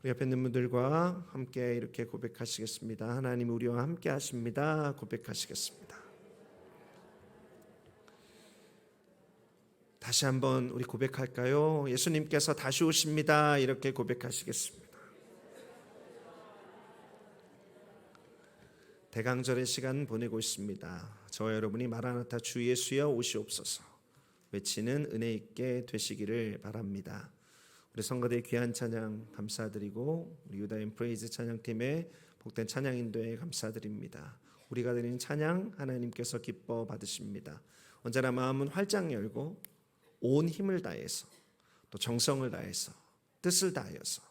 우리 옆에 있는 분들과 함께 이렇게 고백하시겠습니다. 하나님 우리와 함께 하십니다. 고백하시겠습니다. 다시 한번 우리 고백할까요? 예수님께서 다시 오십니다. 이렇게 고백하시겠습니다. 대강절의 시간 보내고 있습니다. 저와 여러분이 마라나타 주 예수여 오시옵소서 외치는 은혜 있게 되시기를 바랍니다. 우리 성가대의 귀한 찬양 감사드리고 우리 유다인 프레이즈 찬양팀의 복된 찬양 인도에 감사드립니다. 우리가 드리는 찬양 하나님께서 기뻐 받으십니다. 언제나 마음은 활짝 열고 온 힘을 다해서 또 정성을 다해서 뜻을 다하여서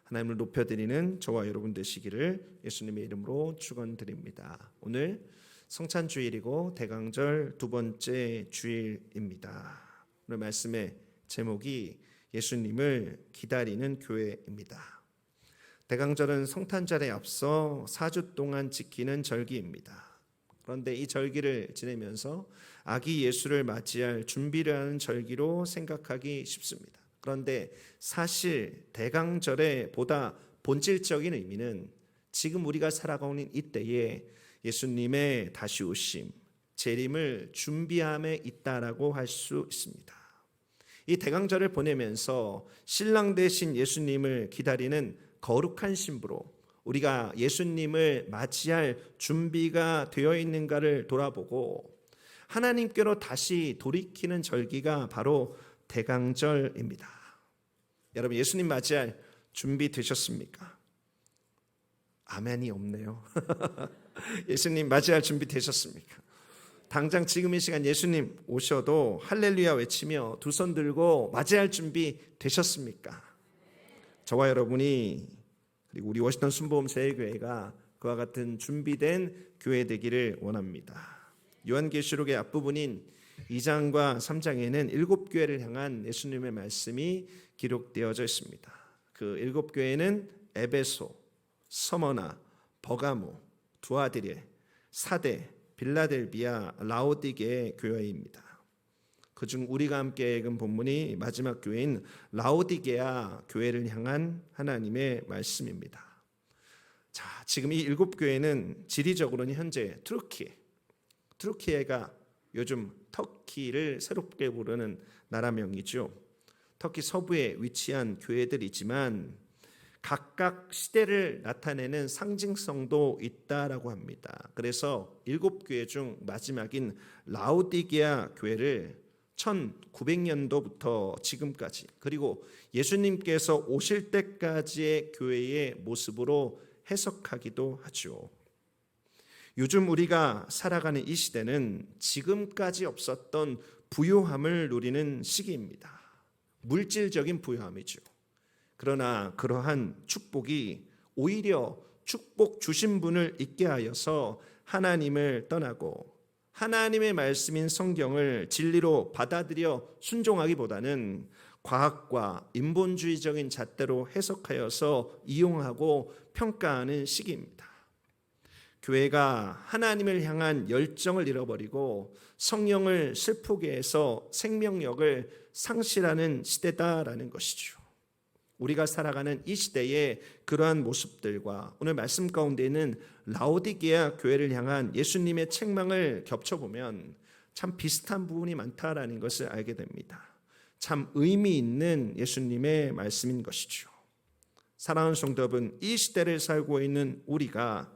하나님을 높여드리는 저와 여러분 되시기를 예수님의 이름으로 축원드립니다. 오늘 성찬주일이고 대강절 두 번째 주일입니다. 오늘 말씀의 제목이 예수님을 기다리는 교회입니다. 대강절은 성탄절에 앞서 4주 동안 지키는 절기입니다. 그런데 이 절기를 지내면서 아기 예수를 맞이할 준비를 하는 절기로 생각하기 쉽습니다. 그런데 사실 대강절의 보다 본질적인 의미는 지금 우리가 살아가고 있는 이때에 예수님의 다시 오심, 재림을 준비함에 있다라고 할 수 있습니다. 이 대강절을 보내면서 신랑 되신 예수님을 기다리는 거룩한 신부로 우리가 예수님을 맞이할 준비가 되어 있는가를 돌아보고 하나님께로 다시 돌이키는 절기가 바로 대강절입니다. 여러분 예수님 맞이할 준비 되셨습니까? 아멘이 없네요. 예수님 맞이할 준비 되셨습니까? 당장 지금 이 시간 예수님 오셔도 할렐루야 외치며 두 손 들고 맞이할 준비 되셨습니까? 저와 여러분이 그리고 우리 워싱턴 순복음 세일교회가 그와 같은 준비된 교회 되기를 원합니다. 요한계시록의 앞부분인 2장과 3장에는 7교회를 향한 예수님의 말씀이 기록되어져 있습니다. 그 7교회는 에베소, 서머나, 버가모, 두아디레, 사대, 빌라델비아, 라오디게의 교회입니다. 그중 우리가 함께 읽은 본문이 마지막 교회인 라오디게아 교회를 향한 하나님의 말씀입니다. 자, 지금 이 7교회는 지리적으로는 현재 투르키예가 요즘 터키를 새롭게 부르는 나라명이죠. 터키 서부에 위치한 교회들이지만 각각 시대를 나타내는 상징성도 있다라고 합니다. 그래서 7교회 중 마지막인 라오디게아 교회를 1900년도부터 지금까지 그리고 예수님께서 오실 때까지의 교회의 모습으로 해석하기도 하죠. 요즘 우리가 살아가는 이 시대는 지금까지 없었던 부요함을 누리는 시기입니다. 물질적인 부요함이죠. 그러나 그러한 축복이 오히려 축복 주신 분을 잊게 하여서 하나님을 떠나고 하나님의 말씀인 성경을 진리로 받아들여 순종하기보다는 과학과 인본주의적인 잣대로 해석하여서 이용하고 평가하는 시기입니다. 교회가 하나님을 향한 열정을 잃어버리고 성령을 슬프게 해서 생명력을 상실하는 시대다라는 것이죠. 우리가 살아가는 이 시대의 그러한 모습들과 오늘 말씀 가운데 있는 라오디게아 교회를 향한 예수님의 책망을 겹쳐보면 참 비슷한 부분이 많다라는 것을 알게 됩니다. 참 의미 있는 예수님의 말씀인 것이죠. 사랑하는 성도 여러분, 이 시대를 살고 있는 우리가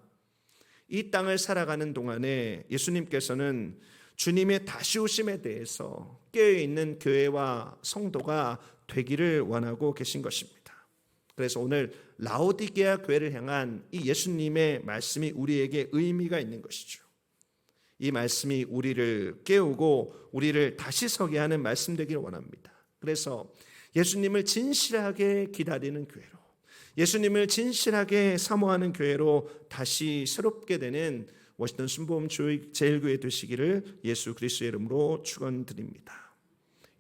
이 땅을 살아가는 동안에 예수님께서는 주님의 다시 오심에 대해서 깨어있는 교회와 성도가 되기를 원하고 계신 것입니다. 그래서 오늘 라오디게아 교회를 향한 이 예수님의 말씀이 우리에게 의미가 있는 것이죠. 이 말씀이 우리를 깨우고 우리를 다시 서게 하는 말씀 되기를 원합니다. 그래서 예수님을 진실하게 기다리는 교회로, 예수님을 진실하게 사모하는 교회로 다시 새롭게 되는 워싱턴 순복음 제일교회 되시기를 예수 그리스도의 이름으로 축원드립니다.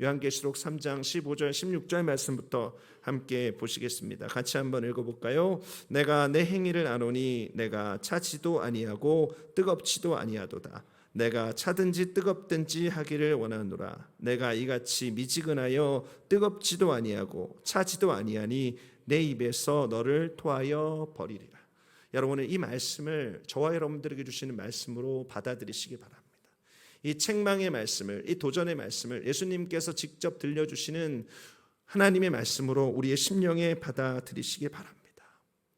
요한계시록 3장 15절 16절 말씀부터 함께 보시겠습니다. 같이 한번 읽어볼까요? 내가 내 행위를 아노니 내가 차지도 아니하고 뜨겁지도 아니하도다. 내가 차든지 뜨겁든지 하기를 원하노라. 내가 이같이 미지근하여 뜨겁지도 아니하고 차지도 아니하니 내 입에서 너를 토하여 버리리라. 여러분은 이 말씀을 저와 여러분들에게 주시는 말씀으로 받아들이시기 바랍니다. 이 책망의 말씀을, 이 도전의 말씀을 예수님께서 직접 들려주시는 하나님의 말씀으로 우리의 심령에 받아들이시기 바랍니다.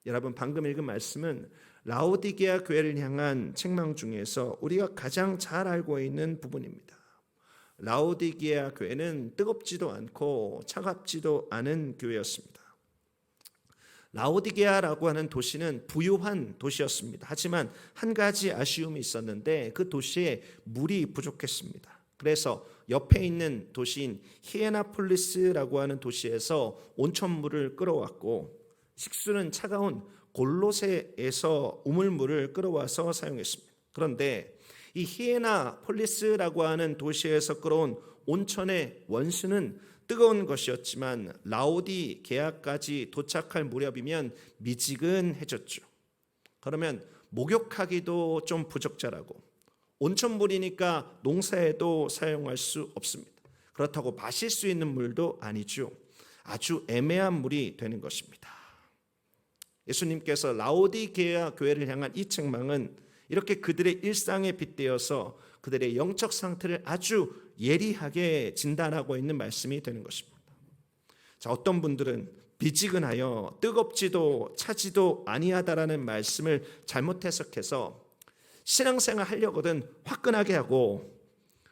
여러분, 방금 읽은 말씀은 라오디게아 교회를 향한 책망 중에서 우리가 가장 잘 알고 있는 부분입니다. 라오디게아 교회는 뜨겁지도 않고 차갑지도 않은 교회였습니다. 라오디게아라고 하는 도시는 부유한 도시였습니다. 하지만 한 가지 아쉬움이 있었는데 그 도시에 물이 부족했습니다. 그래서 옆에 있는 도시인 히에나폴리스라고 하는 도시에서 온천물을 끌어왔고 식수는 차가운 골로새에서 우물물을 끌어와서 사용했습니다. 그런데 이 히에나폴리스라고 하는 도시에서 끌어온 온천의 원수는 뜨거운 것이었지만 라오디게아까지 도착할 무렵이면 미지근해졌죠. 그러면 목욕하기도 좀 부적절하고 온천물이니까 농사에도 사용할 수 없습니다. 그렇다고 마실 수 있는 물도 아니죠. 아주 애매한 물이 되는 것입니다. 예수님께서 라오디게아 교회를 향한 이 책망은 이렇게 그들의 일상에 빗대어서 그들의 영적 상태를 아주 예리하게 진단하고 있는 말씀이 되는 것입니다. 자, 어떤 분들은 미지근하여 뜨겁지도 차지도 아니하다라는 말씀을 잘못 해석해서 신앙생활 하려거든 화끈하게 하고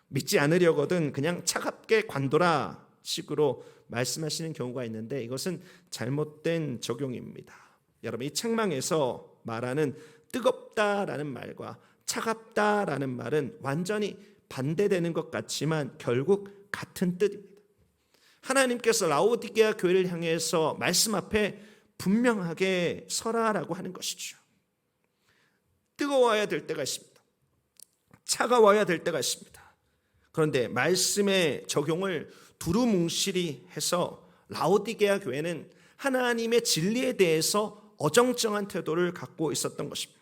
믿지 않으려거든 그냥 차갑게 관둬라 식으로 말씀하시는 경우가 있는데 이것은 잘못된 적용입니다. 여러분, 이 책망에서 말하는 뜨겁다라는 말과 차갑다라는 말은 완전히 반대되는 것 같지만 결국 같은 뜻입니다. 하나님께서 라오디게아 교회를 향해서 말씀 앞에 분명하게 서라라고 하는 것이죠. 뜨거워야 될 때가 있습니다. 차가워야 될 때가 있습니다. 그런데 말씀의 적용을 두루뭉실히 해서 라오디게아 교회는 하나님의 진리에 대해서 어정쩡한 태도를 갖고 있었던 것입니다.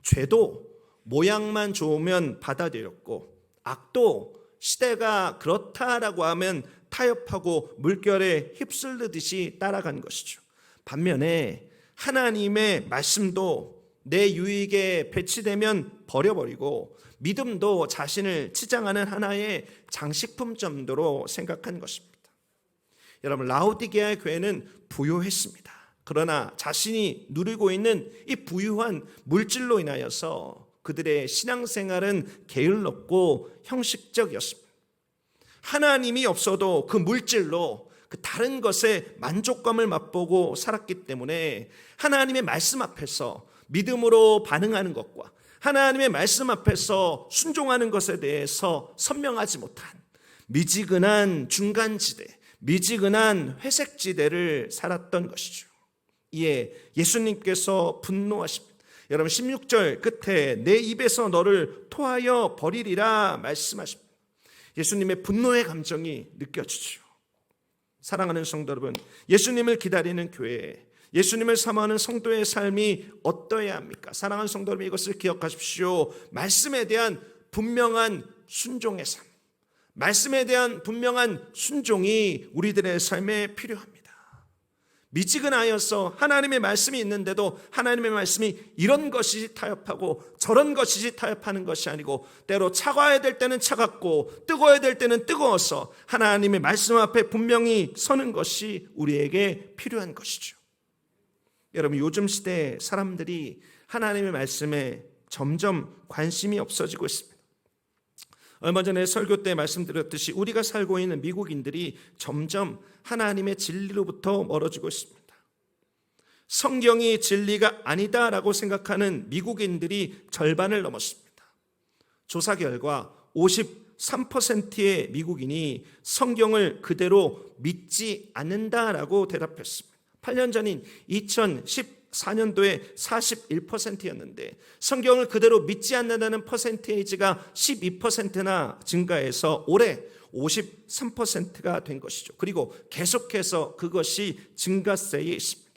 죄도 모양만 좋으면 받아들였고 악도 시대가 그렇다라고 하면 타협하고 물결에 휩쓸리듯이 따라간 것이죠. 반면에 하나님의 말씀도 내 유익에 배치되면 버려버리고 믿음도 자신을 치장하는 하나의 장식품 정도로 생각한 것입니다. 여러분, 라오디게아의 교회는 부유했습니다. 그러나 자신이 누리고 있는 이 부유한 물질로 인하여서 그들의 신앙생활은 게을렀고 형식적이었습니다. 하나님이 없어도 그 물질로 그 다른 것에 만족감을 맛보고 살았기 때문에 하나님의 말씀 앞에서 믿음으로 반응하는 것과 하나님의 말씀 앞에서 순종하는 것에 대해서 선명하지 못한 미지근한 중간지대, 미지근한 회색지대를 살았던 것이죠. 이에 예수님께서 분노하십니다. 여러분, 16절 끝에 내 입에서 너를 토하여 버리리라 말씀하십니다. 예수님의 분노의 감정이 느껴지죠. 사랑하는 성도 여러분, 예수님을 기다리는 교회, 예수님을 사모하는 성도의 삶이 어떠해야 합니까? 사랑하는 성도 여러분, 이것을 기억하십시오. 말씀에 대한 분명한 순종의 삶, 말씀에 대한 분명한 순종이 우리들의 삶에 필요합니다. 미지근하여서 하나님의 말씀이 있는데도 하나님의 말씀이 이런 것이 타협하고 저런 것이 타협하는 것이 아니고 때로 차가워야 될 때는 차갑고 뜨거워야 될 때는 뜨거워서 하나님의 말씀 앞에 분명히 서는 것이 우리에게 필요한 것이죠. 여러분, 요즘 시대에 사람들이 하나님의 말씀에 점점 관심이 없어지고 있습니다. 얼마 전에 설교 때 말씀드렸듯이 우리가 살고 있는 미국인들이 점점 하나님의 진리로부터 멀어지고 있습니다. 성경이 진리가 아니다라고 생각하는 미국인들이 절반을 넘었습니다. 조사 결과 53%의 미국인이 성경을 그대로 믿지 않는다라고 대답했습니다. 8년 전인 2014년도에 41%였는데 성경을 그대로 믿지 않는다는 퍼센테이지가 12%나 증가해서 올해 53%가 된 것이죠. 그리고 계속해서 그것이 증가세에 있습니다.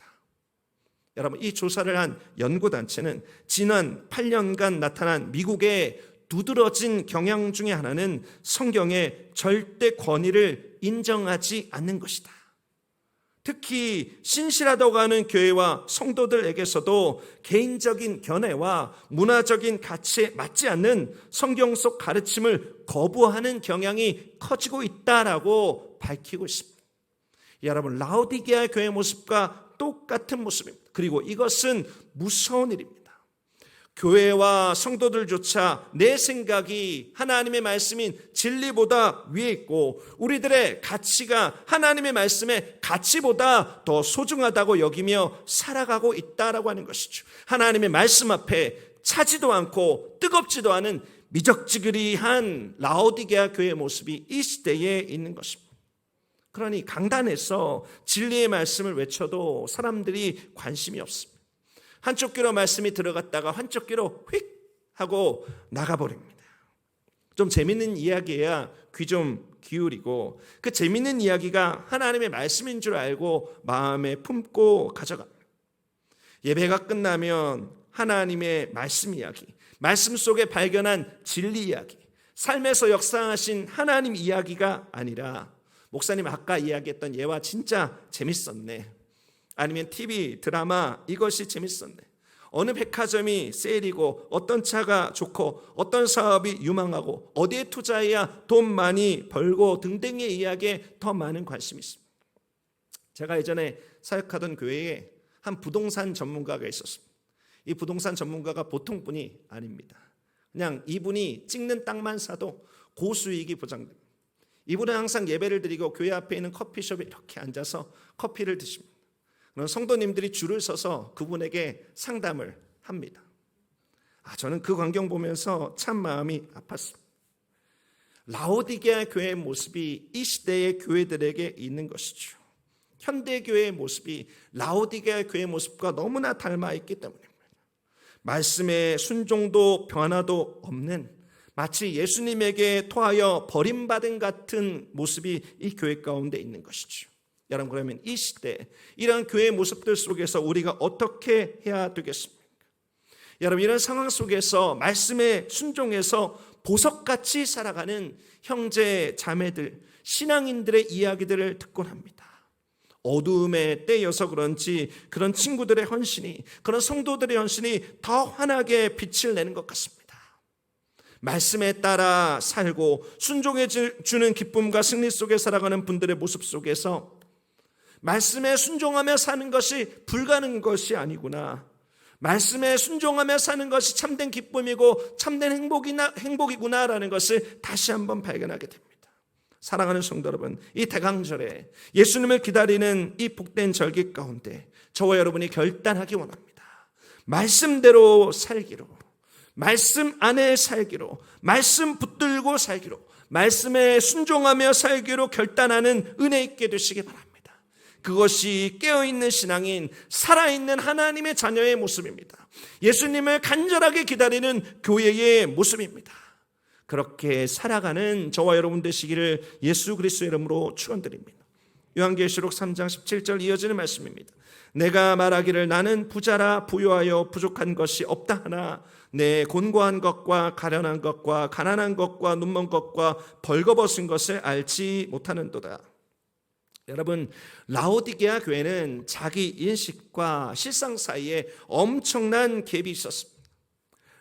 여러분, 이 조사를 한 연구단체는 지난 8년간 나타난 미국의 두드러진 경향 중에 하나는 성경의 절대 권위를 인정하지 않는 것이다. 특히 신실하다고 하는 교회와 성도들에게서도 개인적인 견해와 문화적인 가치에 맞지 않는 성경 속 가르침을 거부하는 경향이 커지고 있다라고 밝히고 있습니다. 여러분, 라오디게아 교회의 모습과 똑같은 모습입니다. 그리고 이것은 무서운 일입니다. 교회와 성도들조차 내 생각이 하나님의 말씀인 진리보다 위에 있고 우리들의 가치가 하나님의 말씀의 가치보다 더 소중하다고 여기며 살아가고 있다라고 하는 것이죠. 하나님의 말씀 앞에 차지도 않고 뜨겁지도 않은 미적지근한 라오디게아 교회의 모습이 이 시대에 있는 것입니다. 그러니 강단에서 진리의 말씀을 외쳐도 사람들이 관심이 없습니다. 한쪽 귀로 말씀이 들어갔다가 한쪽 귀로 휙 하고 나가버립니다. 좀 재밌는 이야기야 귀 좀 기울이고 그 재밌는 이야기가 하나님의 말씀인 줄 알고 마음에 품고 가져갑니다. 예배가 끝나면 하나님의 말씀 이야기, 말씀 속에 발견한 진리 이야기, 삶에서 역사하신 하나님 이야기가 아니라 목사님 아까 이야기했던 예화 진짜 재밌었네, 아니면 TV 드라마 이것이 재밌었네, 어느 백화점이 세일이고 어떤 차가 좋고 어떤 사업이 유망하고 어디에 투자해야 돈 많이 벌고 등등의 이야기에 더 많은 관심이 있습니다. 제가 예전에 사역하던 교회에 한 부동산 전문가가 있었습니다. 이 부동산 전문가가 보통 분이 아닙니다. 그냥 이분이 찍는 땅만 사도 고수익이 보장됩니다. 이분은 항상 예배를 드리고 교회 앞에 있는 커피숍에 이렇게 앉아서 커피를 드십니다. 성도님들이 줄을 서서 그분에게 상담을 합니다. 저는 그 광경 보면서 참 마음이 아팠습니다. 라오디게아 교회의 모습이 이 시대의 교회들에게 있는 것이죠. 현대교회의 모습이 라오디게아 교회의 모습과 너무나 닮아 있기 때문입니다. 말씀의 순종도 변화도 없는, 마치 예수님에게 토하여 버림받은 같은 모습이 이 교회 가운데 있는 것이죠. 여러분, 그러면 이 시대 이런 교회의 모습들 속에서 우리가 어떻게 해야 되겠습니까? 여러분, 이런 상황 속에서 말씀에 순종해서 보석같이 살아가는 형제 자매들, 신앙인들의 이야기들을 듣곤 합니다. 어두움의 때여서 그런지 그런 친구들의 헌신이, 그런 성도들의 헌신이 더 환하게 빛을 내는 것 같습니다. 말씀에 따라 살고 순종해 주는 기쁨과 승리 속에 살아가는 분들의 모습 속에서 말씀에 순종하며 사는 것이 불가능한 것이 아니구나, 말씀에 순종하며 사는 것이 참된 기쁨이고 참된 행복이구나라는 것을 다시 한번 발견하게 됩니다. 사랑하는 성도 여러분, 이 대강절에 예수님을 기다리는 이 복된 절기 가운데 저와 여러분이 결단하기 원합니다. 말씀대로 살기로, 말씀 안에 살기로, 말씀 붙들고 살기로, 말씀에 순종하며 살기로 결단하는 은혜 있게 되시기 바랍니다. 그것이 깨어있는 신앙인, 살아있는 하나님의 자녀의 모습입니다. 예수님을 간절하게 기다리는 교회의 모습입니다. 그렇게 살아가는 저와 여러분 되시기를 예수 그리스도의 이름으로 축원드립니다. 요한계시록 3장 17절 이어지는 말씀입니다. 내가 말하기를 나는 부자라 부유하여 부족한 것이 없다 하나 내 곤고한 것과 가련한 것과 가난한 것과 눈먼 것과 벌거벗은 것을 알지 못하는도다. 여러분, 라오디게아 교회는 자기 인식과 실상 사이에 엄청난 갭이 있었습니다.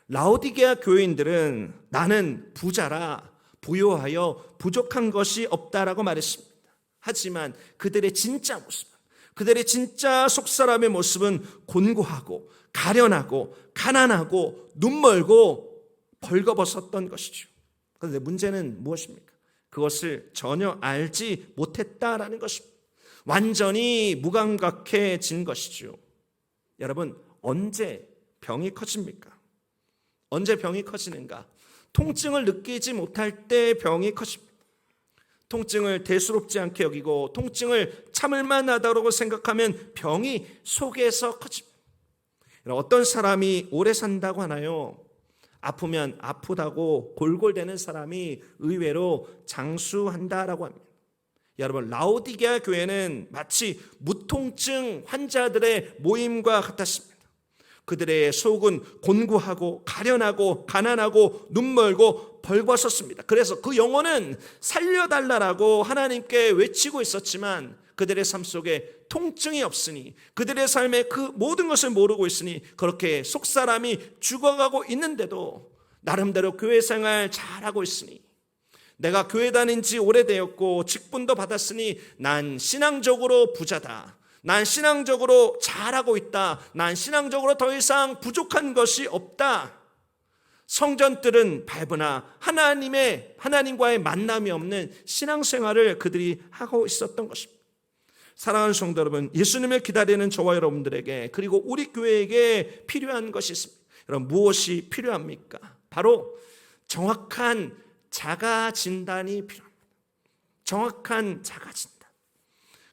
라오디게아 교회인들은 나는 부자라 부유하여 부족한 것이 없다라고 말했습니다. 하지만 그들의 진짜 모습, 그들의 진짜 속사람의 모습은 곤고하고 가련하고 가난하고 눈멀고 벌거벗었던 것이죠. 그런데 문제는 무엇입니까? 그것을 전혀 알지 못했다라는 것입니다. 완전히 무감각해진 것이죠. 여러분, 언제 병이 커집니까? 언제 병이 커지는가? 통증을 느끼지 못할 때 병이 커집니다. 통증을 대수롭지 않게 여기고 통증을 참을 만하다고 생각하면 병이 속에서 커집니다. 어떤 사람이 오래 산다고 하나요? 아프면 아프다고 골골대는 사람이 의외로 장수한다라고 합니다. 여러분, 라오디게아 교회는 마치 무통증 환자들의 모임과 같았습니다. 그들의 속은 곤고하고 가련하고 가난하고 눈멀고 벌거웠습니다. 그래서 그 영혼은 살려달라고 하나님께 외치고 있었지만 그들의 삶 속에 통증이 없으니, 그들의 삶에 그 모든 것을 모르고 있으니 그렇게 속사람이 죽어가고 있는데도 나름대로 교회 생활 잘하고 있으니, 내가 교회 다닌 지 오래되었고 직분도 받았으니 난 신앙적으로 부자다, 난 신앙적으로 잘하고 있다, 난 신앙적으로 더 이상 부족한 것이 없다. 성전들은 밟으나 하나님과의 만남이 없는 신앙생활을 그들이 하고 있었던 것입니다. 사랑하는 성도 여러분, 예수님을 기다리는 저와 여러분들에게, 그리고 우리 교회에게 필요한 것이 있습니다. 여러분, 무엇이 필요합니까? 바로 정확한 자가 진단이 필요합니다. 정확한 자가 진단.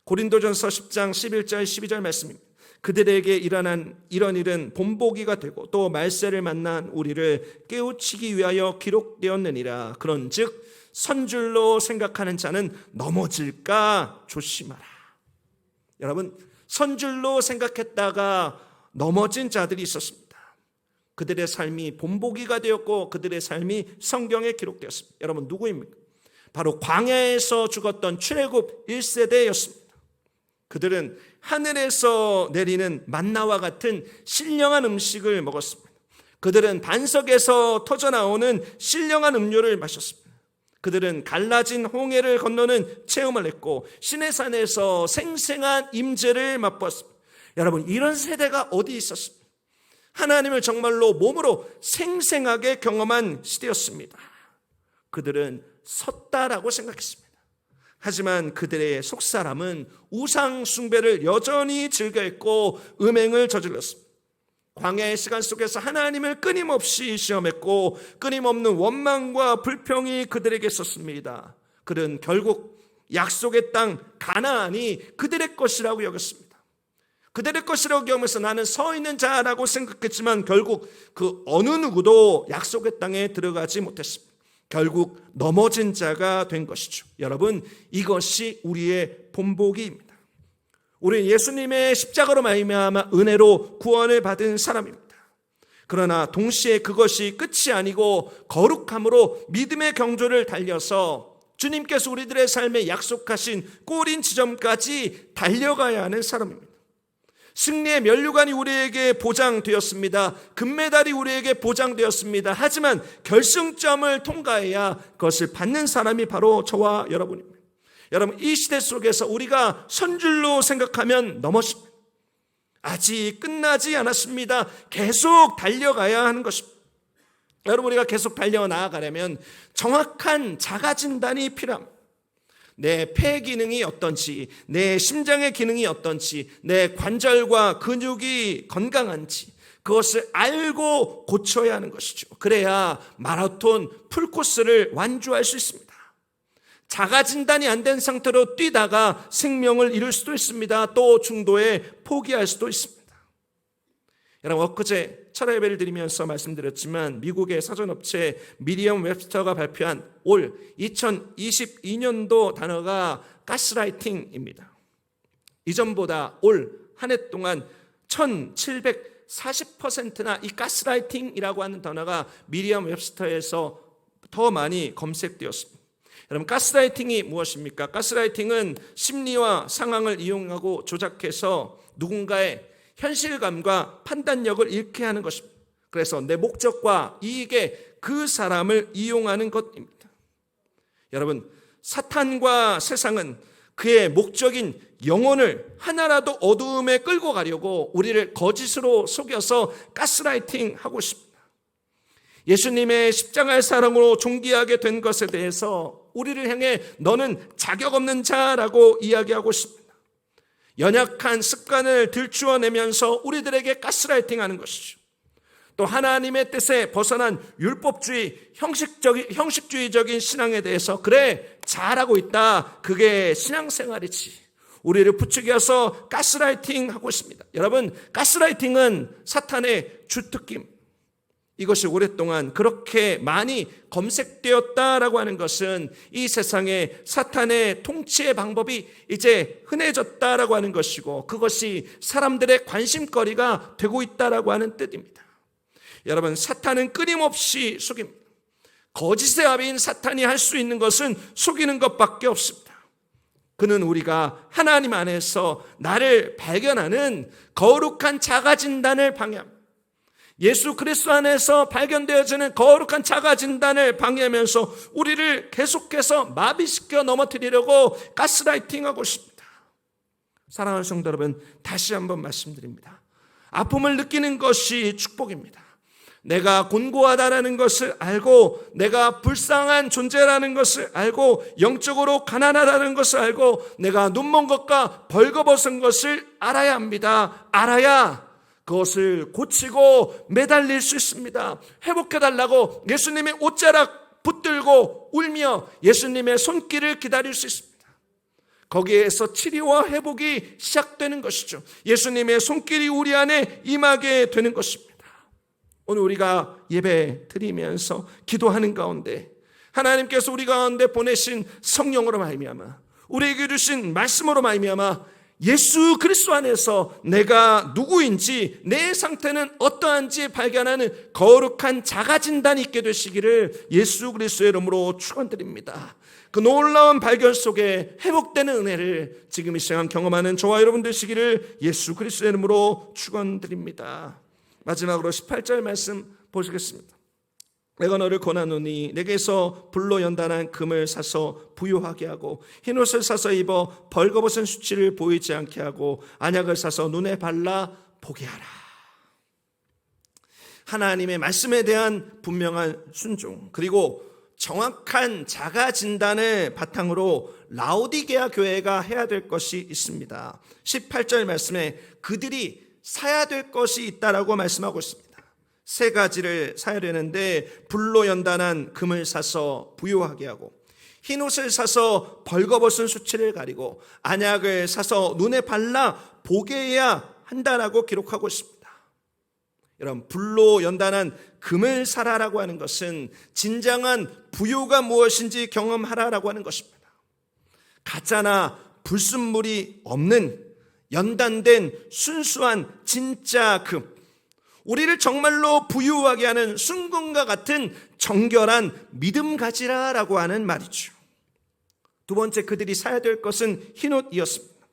고린도전서 10장 11절 12절 말씀입니다. 그들에게 일어난 이런 일은 본보기가 되고 또 말세를 만난 우리를 깨우치기 위하여 기록되었느니라. 그런즉 선줄로 생각하는 자는 넘어질까 조심하라. 여러분, 선줄로 생각했다가 넘어진 자들이 있었습니다. 그들의 삶이 본보기가 되었고 그들의 삶이 성경에 기록되었습니다. 여러분, 누구입니까? 바로 광야에서 죽었던 출애굽 1세대였습니다. 그들은 하늘에서 내리는 만나와 같은 신령한 음식을 먹었습니다. 그들은 반석에서 터져나오는 신령한 음료를 마셨습니다. 그들은 갈라진 홍해를 건너는 체험을 했고 시내산에서 생생한 임재를 맛보았습니다. 여러분, 이런 세대가 어디 있었습니까? 하나님을 정말로 몸으로 생생하게 경험한 시대였습니다. 그들은 섰다라고 생각했습니다. 하지만 그들의 속사람은 우상 숭배를 여전히 즐겨했고 음행을 저질렀습니다. 광야의 시간 속에서 하나님을 끊임없이 시험했고 끊임없는 원망과 불평이 그들에게 있었습니다. 그들은 결국 약속의 땅 가나안이 그들의 것이라고 여겼습니다. 그들의 것이라고 여기면서 나는 서 있는 자라고 생각했지만 결국 그 어느 누구도 약속의 땅에 들어가지 못했습니다. 결국 넘어진 자가 된 것이죠. 여러분, 이것이 우리의 본보기입니다. 우리는 예수님의 십자가로 말미암아 은혜로 구원을 받은 사람입니다. 그러나 동시에 그것이 끝이 아니고 거룩함으로 믿음의 경주를 달려서 주님께서 우리들의 삶에 약속하신 꼬린 지점까지 달려가야 하는 사람입니다. 승리의 면류관이 우리에게 보장되었습니다. 금메달이 우리에게 보장되었습니다. 하지만 결승점을 통과해야 그것을 받는 사람이 바로 저와 여러분입니다. 여러분, 이 시대 속에서 우리가 선줄로 생각하면 넘어집니다. 아직 끝나지 않았습니다. 계속 달려가야 하는 것입니다. 여러분, 우리가 계속 달려나가려면 정확한 자가 진단이 필요합니다. 내 폐 기능이 어떤지, 내 심장의 기능이 어떤지, 내 관절과 근육이 건강한지 그것을 알고 고쳐야 하는 것이죠. 그래야 마라톤 풀코스를 완주할 수 있습니다. 자가 진단이 안 된 상태로 뛰다가 생명을 잃을 수도 있습니다. 또 중도에 포기할 수도 있습니다. 여러분, 엊그제 철야 예배를 드리면서 말씀드렸지만 미국의 사전업체 미리엄 웹스터가 발표한 올 2022년도 단어가 가스라이팅입니다. 이전보다 올 한 해 동안 1740%나 이 가스라이팅이라고 하는 단어가 미리엄 웹스터에서 더 많이 검색되었습니다. 여러분, 가스라이팅이 무엇입니까? 가스라이팅은 심리와 상황을 이용하고 조작해서 누군가의 현실감과 판단력을 잃게 하는 것입니다. 그래서 내 목적과 이익에 그 사람을 이용하는 것입니다. 여러분, 사탄과 세상은 그의 목적인 영혼을 하나라도 어두움에 끌고 가려고 우리를 거짓으로 속여서 가스라이팅 하고 있습니다. 예수님의 십자가의 사랑으로 존귀하게 된 것에 대해서 우리를 향해 너는 자격 없는 자라고 이야기하고 있습니다. 연약한 습관을 들추어내면서 우리들에게 가스라이팅하는 것이죠. 또 하나님의 뜻에 벗어난 율법주의, 형식주의적인 신앙에 대해서 그래, 잘하고 있다, 그게 신앙생활이지, 우리를 부추겨서 가스라이팅하고 있습니다. 여러분, 가스라이팅은 사탄의 주특기입니다. 이것이 오랫동안 그렇게 많이 검색되었다라고 하는 것은 이 세상에 사탄의 통치의 방법이 이제 흔해졌다라고 하는 것이고, 그것이 사람들의 관심거리가 되고 있다라고 하는 뜻입니다. 여러분, 사탄은 끊임없이 속입니다. 거짓의 아비인 사탄이 할 수 있는 것은 속이는 것밖에 없습니다. 그는 우리가 하나님 안에서 나를 발견하는 거룩한 자가진단을 방해합니다. 예수 그리스도 안에서 발견되어지는 거룩한 자가진단을 방해하면서 우리를 계속해서 마비시켜 넘어뜨리려고 가스라이팅하고 있습니다. 사랑하는 성도 여러분, 다시 한번 말씀드립니다. 아픔을 느끼는 것이 축복입니다. 내가 곤고하다라는 것을 알고, 내가 불쌍한 존재라는 것을 알고, 영적으로 가난하다는 것을 알고, 내가 눈먼 것과 벌거벗은 것을 알아야 합니다. 알아야 그것을 고치고 매달릴 수 있습니다. 회복해달라고 예수님의 옷자락 붙들고 울며 예수님의 손길을 기다릴 수 있습니다. 거기에서 치료와 회복이 시작되는 것이죠. 예수님의 손길이 우리 안에 임하게 되는 것입니다. 오늘 우리가 예배 드리면서 기도하는 가운데 하나님께서 우리 가운데 보내신 성령으로 말미암아, 우리에게 주신 말씀으로 말미암아 예수 그리스도 안에서 내가 누구인지, 내 상태는 어떠한지 발견하는 거룩한 자가진단이 있게 되시기를 예수 그리스도의 이름으로 축원드립니다. 그 놀라운 발견 속에 회복되는 은혜를 지금 이 시간 경험하는 저와 여러분 되시기를 예수 그리스도의 이름으로 축원드립니다. 마지막으로 18절 말씀 보시겠습니다. 내가 너를 권하노니 내게서 불로 연단한 금을 사서 부요하게 하고, 흰옷을 사서 입어 벌거벗은 수치를 보이지 않게 하고, 안약을 사서 눈에 발라 보게 하라. 하나님의 말씀에 대한 분명한 순종, 그리고 정확한 자가 진단을 바탕으로 라오디게아 교회가 해야 될 것이 있습니다. 18절 말씀에 그들이 사야 될 것이 있다라고 말씀하고 있습니다. 세 가지를 사야 되는데, 불로 연단한 금을 사서 부요하게 하고, 흰옷을 사서 벌거벗은 수치를 가리고, 안약을 사서 눈에 발라 보게 해야 한다라고 기록하고 있습니다. 여러분, 불로 연단한 금을 사라라고 하는 것은 진정한 부요가 무엇인지 경험하라라고 하는 것입니다. 가짜나 불순물이 없는 연단된 순수한 진짜 금, 우리를 정말로 부유하게 하는 순금과 같은 정결한 믿음 가지라라고 하는 말이죠. 두 번째, 그들이 사야 될 것은 흰옷이었습니다.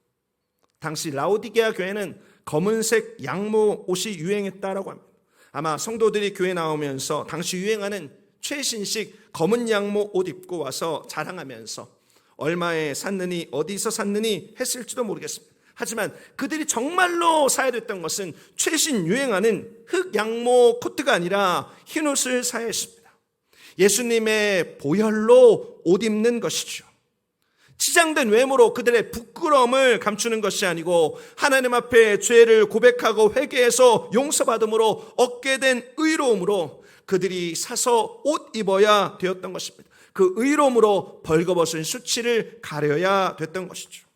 당시 라오디게아 교회는 검은색 양모 옷이 유행했다라고 합니다. 아마 성도들이 교회 나오면서 당시 유행하는 최신식 검은 양모 옷 입고 와서 자랑하면서 얼마에 샀느니, 어디서 샀느니 했을지도 모르겠습니다. 하지만 그들이 정말로 사야 됐던 것은 최신 유행하는 흑 양모 코트가 아니라 흰옷을 사야 했습니다. 예수님의 보혈로 옷 입는 것이죠. 치장된 외모로 그들의 부끄러움을 감추는 것이 아니고, 하나님 앞에 죄를 고백하고 회개해서 용서받음으로 얻게 된 의로움으로 그들이 사서 옷 입어야 되었던 것입니다. 그 의로움으로 벌거벗은 수치를 가려야 됐던 것이죠.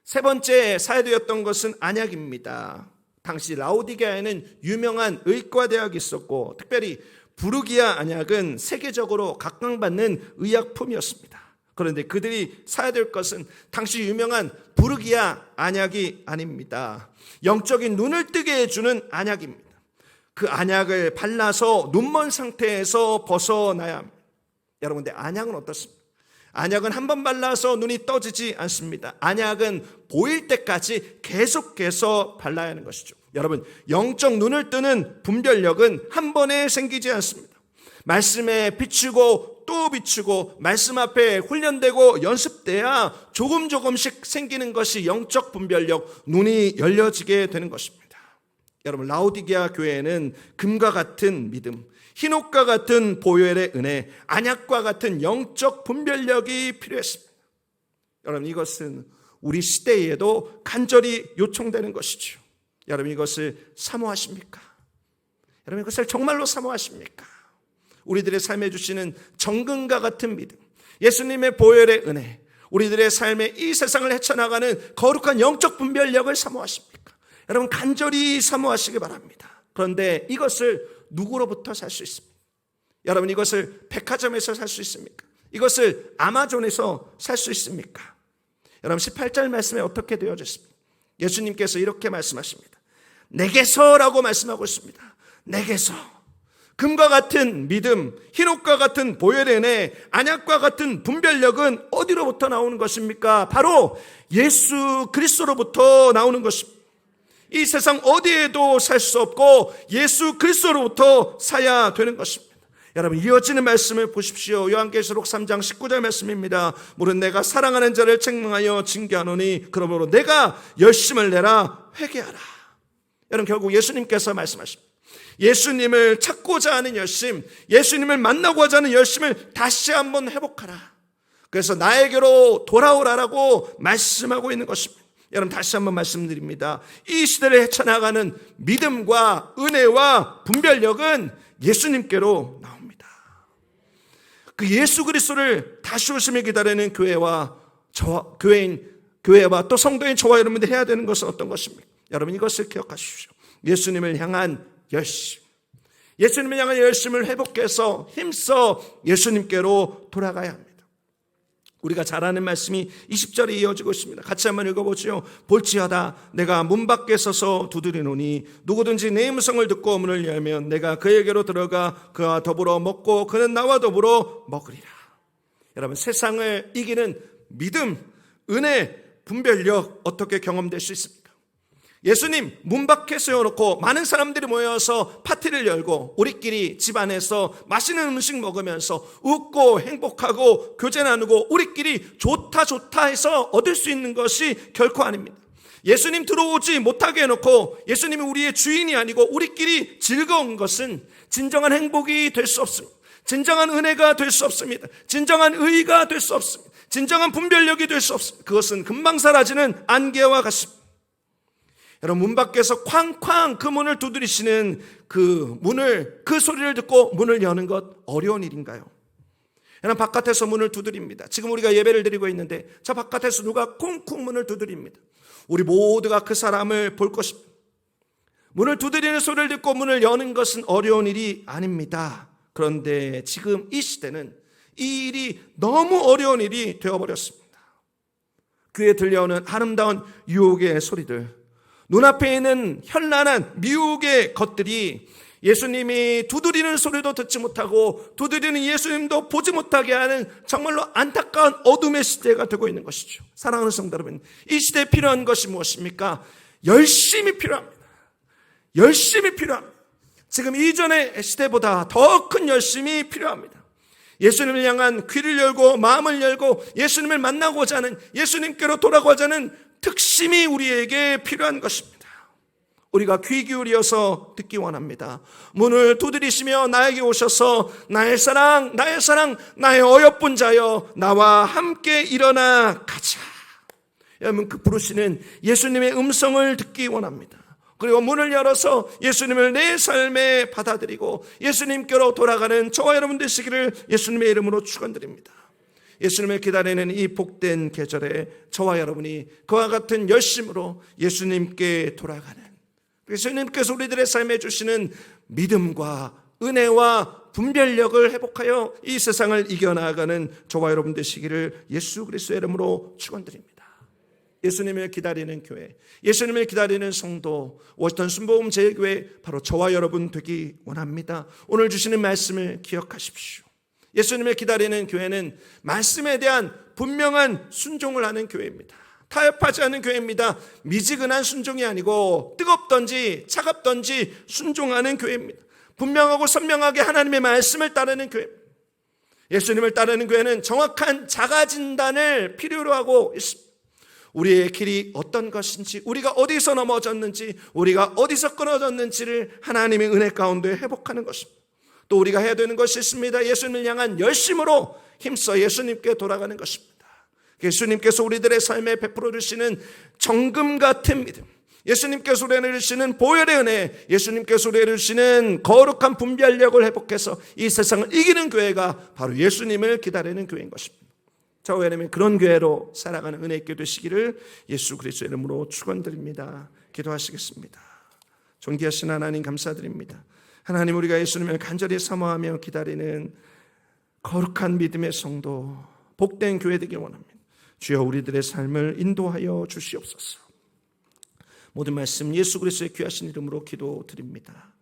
세 번째 사야 되었던 것은 안약입니다. 당시 라오디게아에는 유명한 의과대학이 있었고, 특별히 부르기아 안약은 세계적으로 각광받는 의약품이었습니다. 그런데 그들이 사야 될 것은 당시 유명한 부르기아 안약이 아닙니다. 영적인 눈을 뜨게 해주는 안약입니다. 그 안약을 발라서 눈먼 상태에서 벗어나야 합니다. 여러분, 근데 안약은 어떻습니까? 안약은 한 번 발라서 눈이 떠지지 않습니다. 안약은 보일 때까지 계속해서 발라야 하는 것이죠. 여러분, 영적 눈을 뜨는 분별력은 한 번에 생기지 않습니다. 말씀에 비추고 또 비추고 말씀 앞에 훈련되고 연습돼야 조금씩 생기는 것이 영적 분별력, 눈이 열려지게 되는 것입니다. 여러분, 라오디게아 교회에는 금과 같은 믿음, 흰옷과 같은 보혈의 은혜, 안약과 같은 영적 분별력이 필요했습니다. 여러분, 이것은 우리 시대에도 간절히 요청되는 것이죠. 여러분, 이것을 사모하십니까? 여러분, 이것을 정말로 사모하십니까? 우리들의 삶에 주시는 정금과 같은 믿음, 예수님의 보혈의 은혜, 우리들의 삶에 이 세상을 헤쳐나가는 거룩한 영적 분별력을 사모하십니까? 여러분, 간절히 사모하시기 바랍니다. 그런데 이것을 누구로부터 살 수 있습니까? 여러분, 이것을 백화점에서 살 수 있습니까? 이것을 아마존에서 살 수 있습니까? 여러분, 18절 말씀에 어떻게 되어져 있습니까? 예수님께서 이렇게 말씀하십니다. 내게서라고 말씀하고 있습니다. 내게서. 금과 같은 믿음, 흰옷과 같은 보혈의 은혜, 안약과 같은 분별력은 어디로부터 나오는 것입니까? 바로 예수 그리스도로부터 나오는 것입니다. 이 세상 어디에도 살 수 없고 예수 그리스도로부터 사야 되는 것입니다. 여러분, 이어지는 말씀을 보십시오. 요한계시록 3장 19절 말씀입니다. 물은 내가 사랑하는 자를 책망하여 징계하노니 그러므로 내가 열심을 내라 회개하라. 여러분, 결국 예수님께서 말씀하십니다. 예수님을 찾고자 하는 열심, 예수님을 만나고자 하는 열심을 다시 한번 회복하라. 그래서 나에게로 돌아오라라고 말씀하고 있는 것입니다. 여러분, 다시 한번 말씀드립니다. 이 시대를 헤쳐나가는 믿음과 은혜와 분별력은 예수님께로 나옵니다. 그 예수 그리스도를 다시 오심을 기다리는 교회와 또 성도인 저와 여러분들이 해야 되는 것은 어떤 것입니까? 여러분, 이것을 기억하십시오. 예수님을 향한 열심, 예수님을 향한 열심을 회복해서 힘써 예수님께로 돌아가야 합니다. 우리가 잘 아는 말씀이 20절에 이어지고 있습니다. 같이 한번 읽어보죠. 볼지어다 내가 문 밖에 서서 두드리노니 누구든지 내 음성을 듣고 문을 열면 내가 그에게로 들어가 그와 더불어 먹고 그는 나와 더불어 먹으리라. 여러분, 세상을 이기는 믿음, 은혜, 분별력 어떻게 경험될 수 있습니까? 예수님 문 밖에 세워놓고 많은 사람들이 모여서 파티를 열고 우리끼리 집안에서 맛있는 음식 먹으면서 웃고 행복하고 교제 나누고 우리끼리 좋다 해서 얻을 수 있는 것이 결코 아닙니다. 예수님 들어오지 못하게 해놓고 예수님이 우리의 주인이 아니고 우리끼리 즐거운 것은 진정한 행복이 될 수 없습니다. 진정한 은혜가 될 수 없습니다. 진정한 의의가 될 수 없습니다. 진정한 분별력이 될 수 없습니다. 그것은 금방 사라지는 안개와 같습니다. 여러분, 문 밖에서 쾅쾅 그 문을 두드리시는 그 소리를 듣고 문을 여는 것 어려운 일인가요? 여러분, 바깥에서 문을 두드립니다. 지금 우리가 예배를 드리고 있는데 저 바깥에서 누가 쿵쿵 문을 두드립니다. 우리 모두가 그 사람을 볼 것입니다. 문을 두드리는 소리를 듣고 문을 여는 것은 어려운 일이 아닙니다. 그런데 지금 이 시대는 이 일이 너무 어려운 일이 되어버렸습니다. 귀에 들려오는 아름다운 유혹의 소리들, 눈앞에 있는 현란한 미혹의 것들이 예수님이 두드리는 소리도 듣지 못하고 두드리는 예수님도 보지 못하게 하는 정말로 안타까운 어둠의 시대가 되고 있는 것이죠. 사랑하는 성도 여러분, 이 시대에 필요한 것이 무엇입니까? 열심이 필요합니다. 열심이 필요합니다. 지금 이전의 시대보다 더 큰 열심이 필요합니다. 예수님을 향한 귀를 열고 마음을 열고 예수님을 만나고자 하는, 예수님께로 돌아가고자 하는 특심이 우리에게 필요한 것입니다. 우리가 귀 기울여서 듣기 원합니다. 문을 두드리시며 나에게 오셔서 나의 사랑, 나의 어여쁜 자여 나와 함께 일어나 가자. 여러분, 그 부르시는 예수님의 음성을 듣기 원합니다. 그리고 문을 열어서 예수님을 내 삶에 받아들이고 예수님께로 돌아가는 저와 여러분 되시기를 예수님의 이름으로 축원드립니다. 예수님을 기다리는 이 복된 계절에 저와 여러분이 그와 같은 열심으로 예수님께 돌아가는, 예수님께서 우리들의 삶에 주시는 믿음과 은혜와 분별력을 회복하여 이 세상을 이겨나가는 저와 여러분 되시기를 예수 그리스도의 이름으로 축원드립니다. 예수님을 기다리는 교회, 예수님을 기다리는 성도, 워싱턴 순복음 제일교회 바로 저와 여러분 되기 원합니다. 오늘 주시는 말씀을 기억하십시오. 예수님을 기다리는 교회는 말씀에 대한 분명한 순종을 하는 교회입니다. 타협하지 않는 교회입니다. 미지근한 순종이 아니고 뜨겁던지 차갑던지 순종하는 교회입니다. 분명하고 선명하게 하나님의 말씀을 따르는 교회입니다. 예수님을 따르는 교회는 정확한 자가 진단을 필요로 하고 있습니다. 우리의 길이 어떤 것인지, 우리가 어디서 넘어졌는지, 우리가 어디서 끊어졌는지를 하나님의 은혜 가운데 회복하는 것입니다. 또 우리가 해야 되는 것이 있습니다. 예수님을 향한 열심으로 힘써 예수님께 돌아가는 것입니다. 예수님께서 우리들의 삶에 베풀어 주시는 정금 같은 믿음, 예수님께서 우리에게 주시는 보혈의 은혜, 예수님께서 우리에게 주시는 거룩한 분별력을 회복해서 이 세상을 이기는 교회가 바로 예수님을 기다리는 교회인 것입니다. 저와 여러분 그런 교회로 살아가는 은혜 있게 되시기를 예수 그리스도의 이름으로 축원드립니다. 기도하시겠습니다. 존귀하신 하나님 감사드립니다. 하나님, 우리가 예수님을 간절히 사모하며 기다리는 거룩한 믿음의 성도, 복된 교회 되길 원합니다. 주여, 우리들의 삶을 인도하여 주시옵소서. 모든 말씀 예수 그리스도의 귀하신 이름으로 기도드립니다.